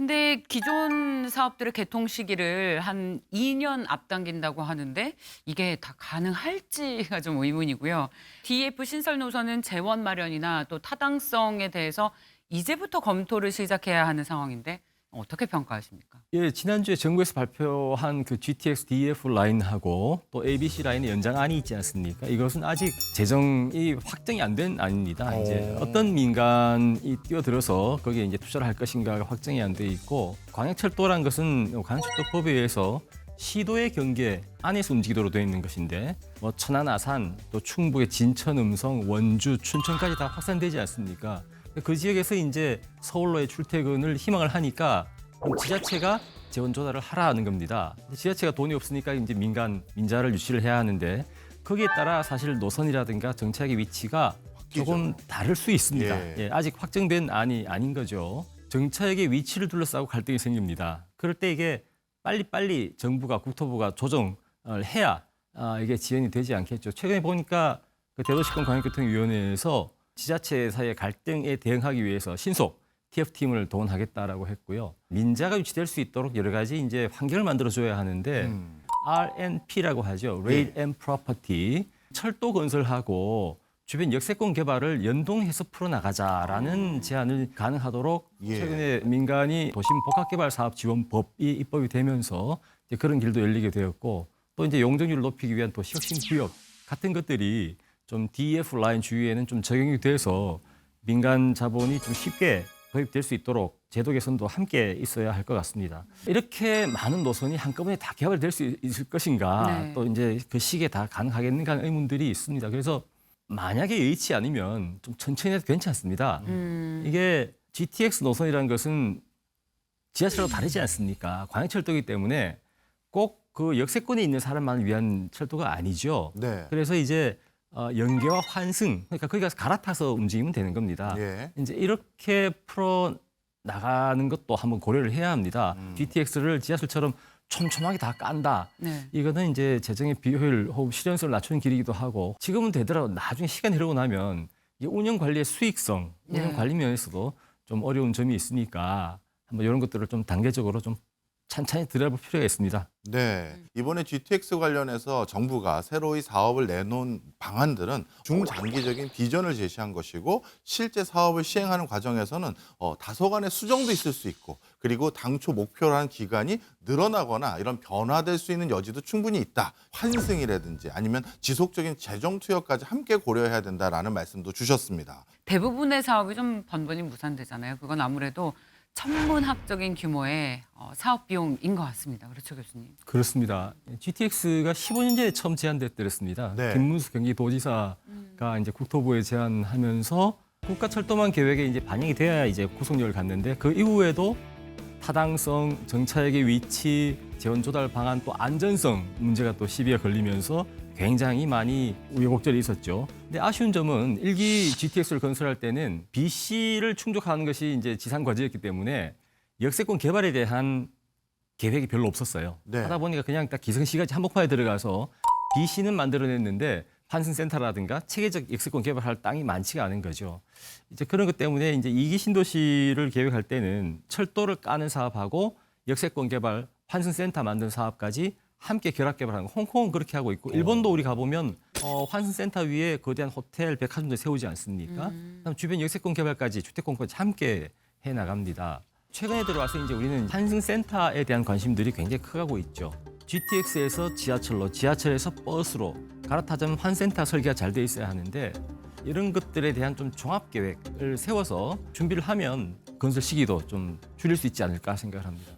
근데 기존 사업들의 개통 시기를 한 2년 앞당긴다고 하는데 이게 다 가능할지가 좀 의문이고요. DF 신설 노선은 재원 마련이나 또 타당성에 대해서 이제부터 검토를 시작해야 하는 상황인데 어떻게 평가하십니까? 예, 지난주에 정부에서 발표한 그 GTX DF 라인하고 또 ABC 라인의 연장안이 있지 않습니까? 이것은 아직 재정이 확정이 안 된 안입니다. 이제 어떤 민간이 뛰어들어서 거기에 이제 투자를 할 것인가가 확정이 안 돼 있고, 광역철도란 것은 광역철도법에 의해서 시도의 경계 안에서 움직이도록 되어 있는 것인데, 뭐 천안, 아산, 또 충북의 진천, 음성, 원주, 춘천까지 다 확산되지 않습니까? 그 지역에서 이제 서울로의 출퇴근을 희망을 하니까 그럼 지자체가 재원 조달을 하라는 겁니다. 지자체가 돈이 없으니까 이제 민자를 유치를 해야 하는데, 거기에 따라 사실 노선이라든가 정착의 위치가 조금 다를 수 있습니다. 예, 아직 확정된 안이 아닌 거죠. 정착의 위치를 둘러싸고 갈등이 생깁니다. 그럴 때 이게 빨리빨리 정부가, 국토부가 조정을 해야 이게 지연이 되지 않겠죠. 최근에 보니까 그 대도시권 광역교통위원회에서 지자체 사이의 갈등에 대응하기 위해서 신속 TF팀을 동원하겠다라고 했고요. 민자가 유치될 수 있도록 여러 가지 이제 환경을 만들어줘야 하는데 RNP라고 하죠. Rail and Property. 철도 건설하고 주변 역세권 개발을 연동해서 풀어나가자라는 제안을 가능하도록 최근에 민간이 도심 복합개발사업지원법이 입법이 되면서 이제 그런 길도 열리게 되었고, 또 이제 용적률을 높이기 위한 도시혁신구역 같은 것들이 좀 DF 라인 주위에는 좀 적용이 돼서 민간 자본이 좀 쉽게 도입될 수 있도록 제도 개선도 함께 있어야 할 것 같습니다. 이렇게 많은 노선이 한꺼번에 다 개발될 수 있을 것인가, 네. 또 이제 그 시기에 다 가능하겠는가 하는 의문들이 있습니다. 그래서 만약에 여의치 않으면 좀 천천히 해도 괜찮습니다. 이게 GTX 노선이라는 것은 지하철하고 다르지 않습니까? 광역철도이기 때문에 꼭 그 역세권에 있는 사람만을 위한 철도가 아니죠. 네. 그래서 이제 연계와 환승, 그러니까 거기 가서 갈아타서 움직이면 되는 겁니다. 예. 이제 이렇게 풀어 나가는 것도 한번 고려를 해야 합니다. GTX를 지하철처럼 촘촘하게 다 깐다. 네. 이거는 이제 재정의 비효율 혹은 실현성을 낮추는 길이기도 하고, 지금은 되더라도 나중에 시간이 흐르고 나면 이 운영 관리의 수익성, 운영 네. 관리 면에서도 좀 어려운 점이 있으니까 한번 이런 것들을 좀 단계적으로 좀 찬찬히 들여다볼 필요가 있습니다. 네. 이번에 GTX 관련해서 정부가 새로이 사업을 내놓은 방안들은 중장기적인 비전을 제시한 것이고, 실제 사업을 시행하는 과정에서는 다소간의 수정도 있을 수 있고, 그리고 당초 목표로 한 기간이 늘어나거나 이런 변화될 수 있는 여지도 충분히 있다. 환승이라든지 아니면 지속적인 재정 투여까지 함께 고려해야 된다라는 말씀도 주셨습니다. 대부분의 사업이 좀 번번이 무산되잖아요. 그건 아무래도 천문학적인 규모의 사업 비용인 것 같습니다. 그렇죠, 교수님? 그렇습니다. GTX가 15년 전에 처음 제안됐더랬습니다. 네. 김문수 경기도지사가 이제 국토부에 제안하면서 국가철도망 계획에 이제 반영이 돼야 이제 구속력을 갖는데, 그 이후에도 타당성, 정차역의 위치, 재원 조달 방안, 또 안전성 문제가 또 시비가 걸리면서 굉장히 많이 우여곡절이 있었죠. 근데 아쉬운 점은 일기 GTX를 건설할 때는 BC를 충족하는 것이 이제 지상 과제였기 때문에 역세권 개발에 대한 계획이 별로 없었어요. 네. 하다 보니까 그냥 딱 기성시가지 한복판에 들어가서 BC는 만들어냈는데 환승센터라든가 체계적 역세권 개발할 땅이 많지가 않은 거죠. 이제 그런 것 때문에 이제 2기 신도시를 계획할 때는 철도를 까는 사업하고 역세권 개발, 환승센터 만든 사업까지 함께 결합 개발하는 거. 홍콩은 그렇게 하고 있고, 일본도 우리 가보면 환승센터 위에 거대한 호텔, 백화점도 세우지 않습니까? 그다음 주변 역세권 개발까지, 주택공급까지 함께 해나갑니다. 최근에 들어와서 이제 우리는 환승센터에 대한 관심들이 굉장히 커가고 있죠. GTX에서 지하철로, 지하철에서 버스로 갈아타자면 환센터 설계가 잘 돼 있어야 하는데, 이런 것들에 대한 좀 종합 계획을 세워서 준비를 하면 건설 시기도 좀 줄일 수 있지 않을까 생각을 합니다.